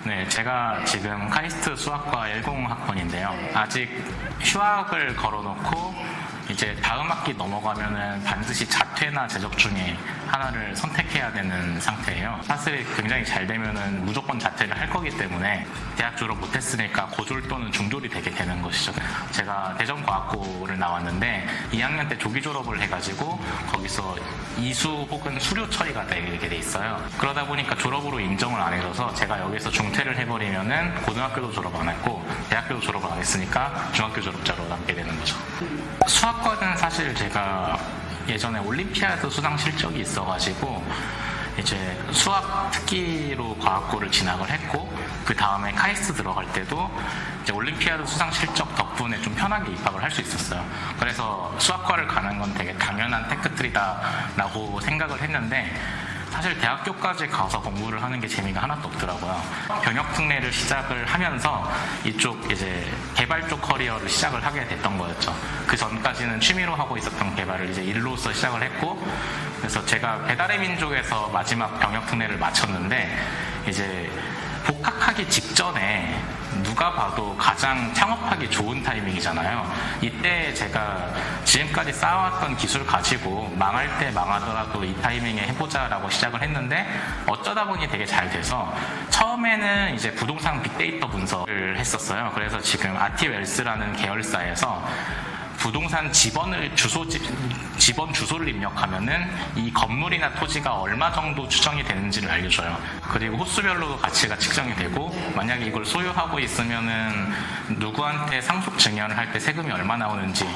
네, 제가 지금 카이스트 수학과 10학번인데요. 아직 휴학을 걸어놓고 이제 다음 학기 넘어가면은 반드시 자퇴나 재적 중에 하나를 선택해야 되는 상태예요. 사실 굉장히 잘 되면은 무조건 자퇴를 할 거기 때문에 대학 졸업 못했으니까 고졸 또는 중졸이 되게 되는 것이죠. 제가 대전과학고를 나왔는데 2학년 때 조기 졸업을 해가지고 거기서 이수 혹은 수료 처리가 되게 돼 있어요. 그러다 보니까 졸업으로 인정을 안 해줘서 제가 여기서 중퇴를 해버리면은 고등학교도 졸업 안 했고 대학교도 졸업을 안 했으니까 중학교 졸업자로 남게 되는 거죠. 수학과는 사실 제가 예전에 올림피아드 수상 실적이 있어가지고 이제 수학 특기로 과학고를 진학을 했고 그 다음에 카이스트 들어갈 때도 이제 올림피아드 수상 실적 덕분에 좀 편하게 입학을 할 수 있었어요. 그래서 수학과를 가는 건 되게 당연한 테크트리다라고 생각을 했는데 사실 대학교까지 가서 공부를 하는 게 재미가 하나도 없더라고요. 병역 특례를 시작을 하면서 이쪽 이제 개발 쪽 커리어를 시작을 하게 됐던 거였죠. 그 전까지는 취미로 하고 있었던 개발을 이제 일로서 시작을 했고, 그래서 제가 배달의 민족에서 마지막 병역 특례를 마쳤는데 이제 복학하기 직전에 누가 봐도 가장 창업하기 좋은 타이밍이잖아요. 이때 제가 지금까지 쌓아왔던 기술 가지고 망할 때 망하더라도 이 타이밍에 해보자라고 시작을 했는데 어쩌다 보니 되게 잘 돼서 처음에는 이제 부동산 빅데이터 분석을 했었어요. 그래서 지금 아티웰스라는 계열사에서 부동산 집번 주소를 입력하면은 이 건물이나 토지가 얼마 정도 추정이 되는지를 알려줘요. 그리고 호수별로도 가치가 측정이 되고 만약에 이걸 소유하고 있으면은 누구한테 상속 증여를 할 때 세금이 얼마 나오는지,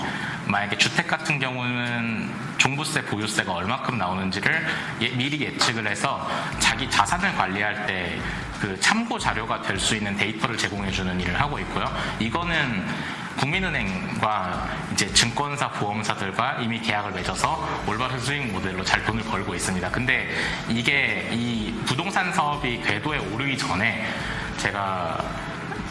만약에 주택 같은 경우는 종부세, 보유세가 얼마큼 나오는지를 미리 예측을 해서 자기 자산을 관리할 때 그 참고 자료가 될 수 있는 데이터를 제공해주는 일을 하고 있고요. 이거는 국민은행과 이제 증권사, 보험사들과 이미 계약을 맺어서 올바른 수익 모델로 잘 돈을 벌고 있습니다. 근데 이게 이 부동산 사업이 궤도에 오르기 전에 제가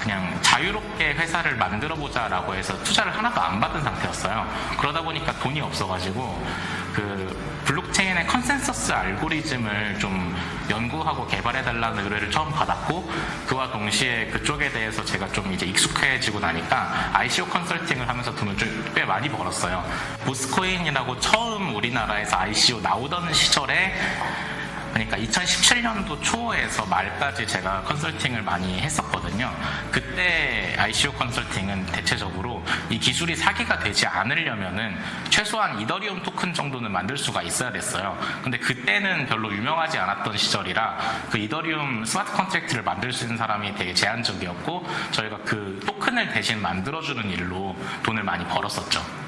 그냥 자유롭게 회사를 만들어보자라고 해서 투자를 하나도 안 받은 상태였어요. 그러다 보니까 돈이 없어가지고 그 블록체인의 컨센서스 알고리즘을 좀 연구하고 개발해달라는 의뢰를 처음 받았고, 그와 동시에 그쪽에 대해서 제가 좀 이제 익숙해지고 나니까 ICO 컨설팅을 하면서 돈을 좀 꽤 많이 벌었어요. 보스코인이라고 처음 우리나라에서 ICO 나오던 시절에, 그러니까 2017년도 초에서 말까지 제가 컨설팅을 많이 했었거든요. 그때 ICO 컨설팅은 대체적으로 이 기술이 사기가 되지 않으려면은 최소한 이더리움 토큰 정도는 만들 수가 있어야 됐어요. 근데 그때는 별로 유명하지 않았던 시절이라 그 이더리움 스마트 컨트랙트를 만들 수 있는 사람이 되게 제한적이었고, 저희가 그 토큰을 대신 만들어주는 일로 돈을 많이 벌었었죠.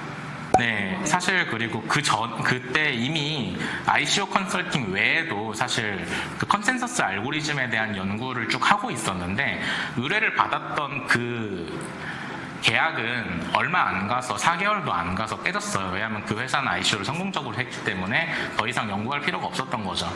네, 사실 그리고 그때 이미 ICO 컨설팅 외에도 사실 그 컨센서스 알고리즘에 대한 연구를 쭉 하고 있었는데, 의뢰를 받았던 그 계약은 얼마 안 가서 4개월도 안 가서 깨졌어요. 왜냐하면 그 회사는 ICO를 성공적으로 했기 때문에 더 이상 연구할 필요가 없었던 거죠.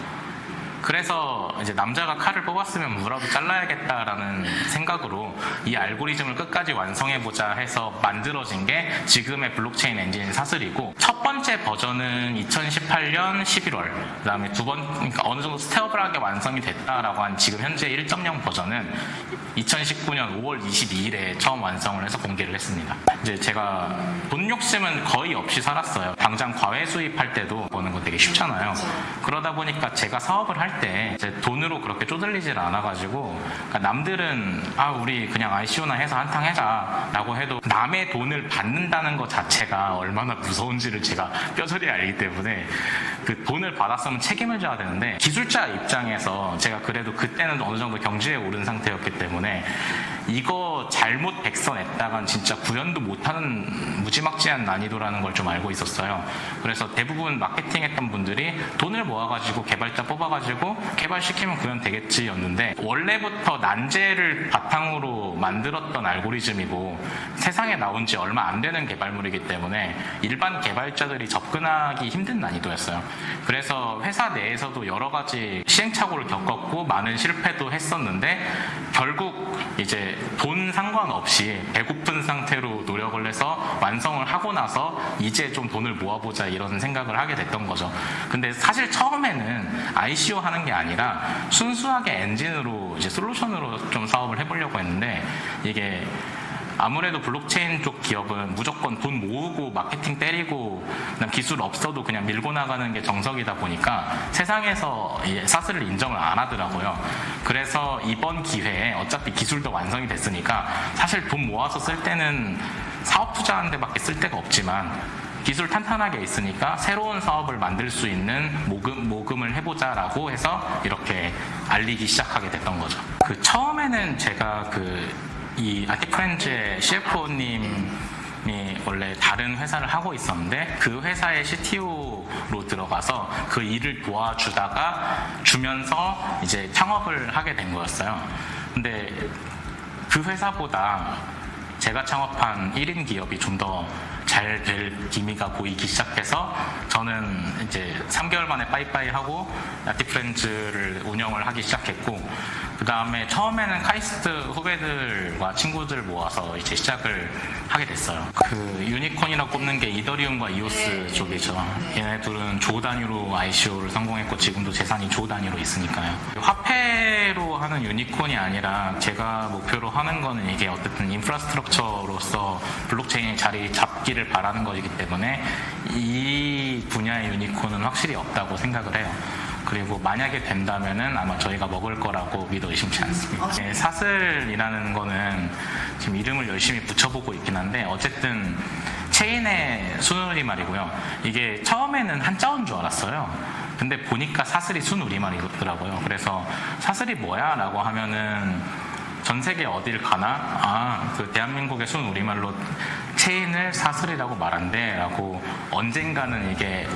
그래서 이제 남자가 칼을 뽑았으면 무라도 잘라야겠다라는 생각으로 이 알고리즘을 끝까지 완성해보자 해서 만들어진 게 지금의 블록체인 엔진 사슬이고, 첫 번째 버전은 2018년 11월, 그 다음에 그러니까 어느 정도 스테어블하게 완성이 됐다라고 한 지금 현재 1.0 버전은 2019년 5월 22일에 처음 완성을 해서 공개를 했습니다. 이제 제가 돈 욕심은 거의 없이 살았어요. 당장 과외 수입할 때도 버는 거 되게 쉽잖아요. 그러다 보니까 제가 사업을 할 때 돈으로 그렇게 쪼들리질 않아가지고, 그러니까 남들은 우리 그냥 ICO나 해서 한탕 해자 라고 해도 남의 돈을 받는다는 것 자체가 얼마나 무서운지를 제가 뼈저리 알기 때문에 그 돈을 받았으면 책임을 져야 되는데, 기술자 입장에서 제가 그래도 그때는 어느 정도 경지에 오른 상태였기 때문에 이거 잘못 백서냈다간 진짜 구현도 못하는 무지막지한 난이도라는 걸 좀 알고 있었어요. 그래서 대부분 마케팅했던 분들이 돈을 모아가지고 개발자 뽑아가지고 개발시키면 구현 되겠지였는데, 원래부터 난제를 바탕으로 만들었던 알고리즘이고 세상에 나온 지 얼마 안 되는 개발물이기 때문에 일반 개발자들이 접근하기 힘든 난이도였어요. 그래서 회사 내에서도 여러 가지 시행착오를 겪었고 많은 실패도 했었는데 결국 이제 돈 상관없이 배고픈 상태로 노력을 해서 완성을 하고 나서 이제 좀 돈을 모아보자 이런 생각을 하게 됐던 거죠. 근데 사실 처음에는 ICO 하는 게 아니라 순수하게 엔진으로 이제 솔루션으로 좀 사업을 해보려고 했는데 이게 아무래도 블록체인 쪽 기업은 무조건 돈 모으고 마케팅 때리고 그다음 기술 없어도 그냥 밀고 나가는 게 정석이다 보니까 세상에서 사슬을 인정을 안 하더라고요. 그래서 이번 기회에 어차피 기술도 완성이 됐으니까 사실 돈 모아서 쓸 때는 사업 투자하는 데밖에 쓸 데가 없지만 기술 탄탄하게 있으니까 새로운 사업을 만들 수 있는 모금을 해보자라고 해서 이렇게 알리기 시작하게 됐던 거죠. 그 처음에는 제가 이 아티프렌즈의 CFO님이 원래 다른 회사를 하고 있었는데 그 회사의 CTO로 들어가서 그 일을 도와주다가 주면서 이제 창업을 하게 된 거였어요. 근데 그 회사보다 제가 창업한 1인 기업이 좀 더 잘 될 기미가 보이기 시작해서 저는 이제 3개월 만에 빠이빠이 하고 아티프렌즈를 운영을 하기 시작했고 그 다음에 처음에는 카이스트 후배들과 친구들 모아서 이제 시작을 하게 됐어요. 그 유니콘이라고 꼽는 게 이더리움과 이오스 쪽이죠. 얘네들은 조 단위로 ICO를 성공했고 지금도 재산이 조 단위로 있으니까요. 화폐로 하는 유니콘이 아니라 제가 목표로 하는 거는 이게 어쨌든 인프라스트럭처로서 블록체인이 자리 잡기를 바라는 것이기 때문에 이 분야의 유니콘은 확실히 없다고 생각을 해요. 그리고 만약에 된다면은 아마 저희가 먹을 거라고 믿어 의심치 않습니다. 사슬이라는 거는 지금 이름을 열심히 붙여보고 있긴 한데 어쨌든 체인의 순우리말이고요. 이게 처음에는 한자어인 줄 알았어요. 근데 보니까 사슬이 순우리말이더라고요. 그래서 사슬이 뭐야? 라고 하면은 전 세계 어딜 가나? 그 대한민국의 순우리말로 체인을 사슬이라고 말한대 라고 언젠가는 이게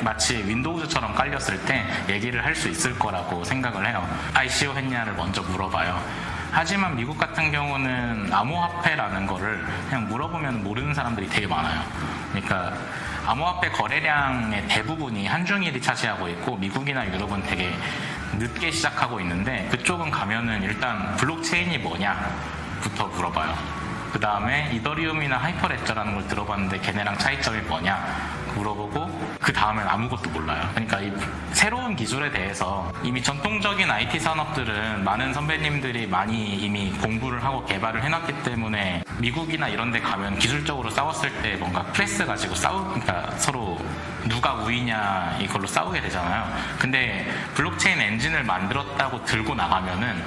마치 윈도우즈처럼 깔렸을 때 얘기를 할 수 있을 거라고 생각을 해요. ICO 했냐를 먼저 물어봐요. 하지만 미국 같은 경우는 암호화폐라는 거를 그냥 물어보면 모르는 사람들이 되게 많아요. 그러니까 암호화폐 거래량의 대부분이 한중일이 차지하고 있고 미국이나 유럽은 되게 늦게 시작하고 있는데 그쪽은 가면은 일단 블록체인이 뭐냐부터 물어봐요. 그 다음에 이더리움이나 하이퍼레저라는 걸 들어봤는데 걔네랑 차이점이 뭐냐 물어보고 그 다음엔 아무것도 몰라요. 그러니까 이 새로운 기술에 대해서 이미 전통적인 IT 산업들은 많은 선배님들이 많이 이미 공부를 하고 개발을 해놨기 때문에 미국이나 이런 데 가면 기술적으로 싸웠을 때 뭔가 클래스 가지고 그러니까 서로 누가 우위냐 이걸로 싸우게 되잖아요. 근데 블록체인 엔진을 만들었다고 들고 나가면은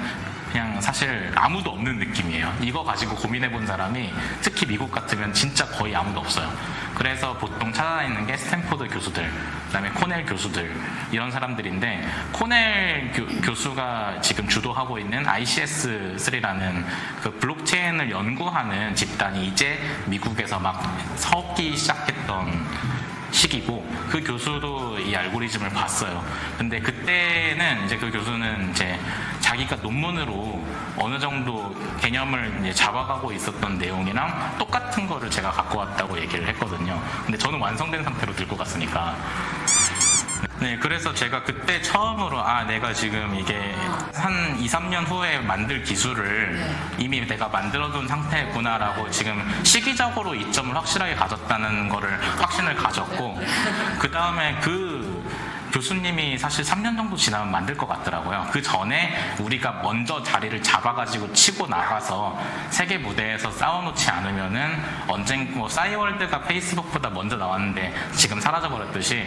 그냥 사실 아무도 없는 느낌이에요. 이거 가지고 고민해본 사람이 특히 미국 같으면 진짜 거의 아무도 없어요. 그래서 보통 찾아다니는 게 스탠포드 교수들, 그다음에 코넬 교수들 이런 사람들인데 코넬 교수가 지금 주도하고 있는 ICS3라는 그 블록체인을 연구하는 집단이 이제 미국에서 막 서기 시작했던 시기고 그 교수도 이 알고리즘을 봤어요. 근데 그때는 이제 그 교수는 이제 자기가 논문으로 어느 정도 개념을 이제 잡아가고 있었던 내용이랑 똑같은 거를 제가 갖고 왔다고 얘기를 했거든요. 근데 저는 완성된 상태로 들고 갔으니까. 네, 그래서 제가 그때 처음으로 내가 지금 이게 한 2, 3년 후에 만들 기술을 이미 내가 만들어둔 상태구나라고 지금 시기적으로 이점을 확실하게 가졌다는 거를 확신을 가졌고 그 다음에 그 교수님이 사실 3년 정도 지나면 만들 것 같더라고요. 그 전에 우리가 먼저 자리를 잡아가지고 치고 나가서 세계 무대에서 싸워놓지 않으면은 싸이월드가 페이스북보다 먼저 나왔는데 지금 사라져버렸듯이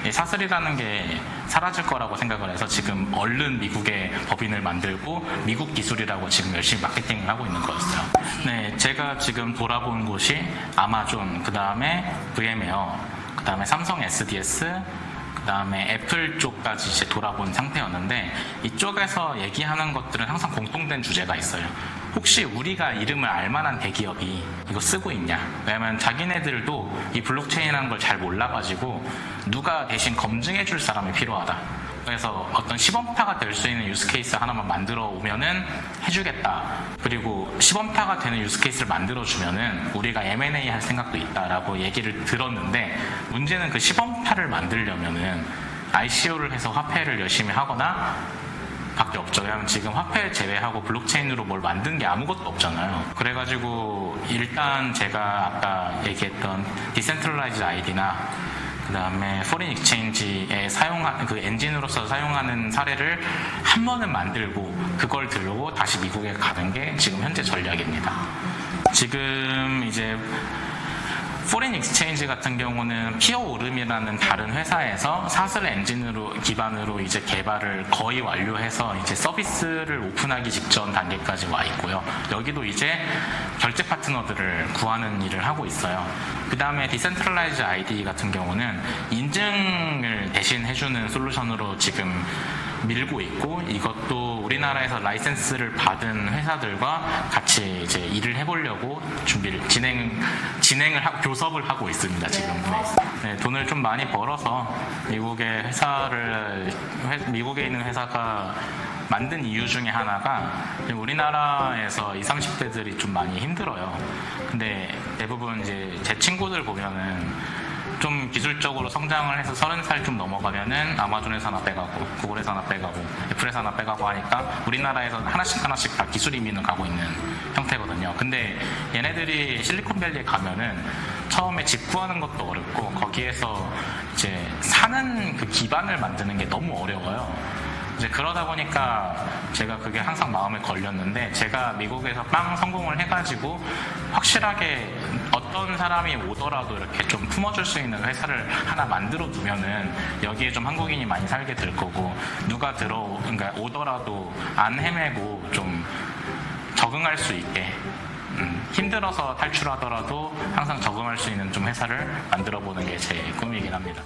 이 사슬이라는 게 사라질 거라고 생각을 해서 지금 얼른 미국의 법인을 만들고 미국 기술이라고 지금 열심히 마케팅을 하고 있는 거였어요. 네, 제가 지금 돌아본 곳이 아마존, 그 다음에 VM웨어, 그 다음에 삼성 SDS, 그 다음에 애플 쪽까지 이제 돌아본 상태였는데 이쪽에서 얘기하는 것들은 항상 공통된 주제가 있어요. 혹시 우리가 이름을 알만한 대기업이 이거 쓰고 있냐? 왜냐면 자기네들도 이 블록체인이라는 걸 잘 몰라가지고 누가 대신 검증해줄 사람이 필요하다. 그래서 어떤 시범타가 될 수 있는 유스케이스 하나만 만들어 오면은 해주겠다. 그리고 시범타가 되는 유스케이스를 만들어주면은 우리가 M&A 할 생각도 있다라고 얘기를 들었는데 문제는 그 시범타를 만들려면은 ICO를 해서 화폐를 열심히 하거나 밖에 없죠. 왜냐하면 지금 화폐 제외하고 블록체인으로 뭘 만든 게 아무것도 없잖아요. 그래가지고 일단 제가 아까 얘기했던 디센트럴라이즈 아이디나 그 다음에 포린 익스체인지에 사용하는 그 엔진으로서 사용하는 사례를 한 번은 만들고 그걸 들고 다시 미국에 가는 게 지금 현재 전략입니다. 지금 이제 포린 익스체인지 같은 경우는 피어 오름이라는 다른 회사에서 사슬 엔진으로 기반으로 이제 개발을 거의 완료해서 이제 서비스를 오픈하기 직전 단계까지 와 있고요. 여기도 이제 결제 파트너들을 구하는 일을 하고 있어요. 그 다음에 디센트럴라이즈 아이디 같은 경우는 인증을 대신 해주는 솔루션으로 지금 밀고 있고, 이것도 우리나라에서 라이센스를 받은 회사들과 같이 이제 일을 해보려고 진행을 하고 교섭을 하고 있습니다, 지금. 네, 돈을 좀 많이 벌어서 미국에 있는 회사가 만든 이유 중에 하나가 우리나라에서 20, 30대들이 좀 많이 힘들어요. 근데 대부분 이제 제 친구들 보면은 좀 기술적으로 성장을 해서 30살 좀 넘어가면은 아마존에서 하나 빼가고 구글에서 하나 빼가고 애플에서 하나 빼가고 하니까 우리나라에서 하나씩 다 기술 이민을 가고 있는 형태거든요. 근데 얘네들이 실리콘밸리에 가면은 처음에 집 구하는 것도 어렵고 거기에서 이제 사는 그 기반을 만드는 게 너무 어려워요. 이제 그러다 보니까 제가 그게 항상 마음에 걸렸는데, 제가 미국에서 빵 성공을 해가지고 확실하게 어떤 사람이 오더라도 이렇게 좀 품어줄 수 있는 회사를 하나 만들어 두면은 여기에 좀 한국인이 많이 살게 될 거고, 누가 그러니까 오더라도 안 헤매고 좀 적응할 수 있게, 힘들어서 탈출하더라도 항상 적응할 수 있는 좀 회사를 만들어 보는 게 제 꿈이긴 합니다.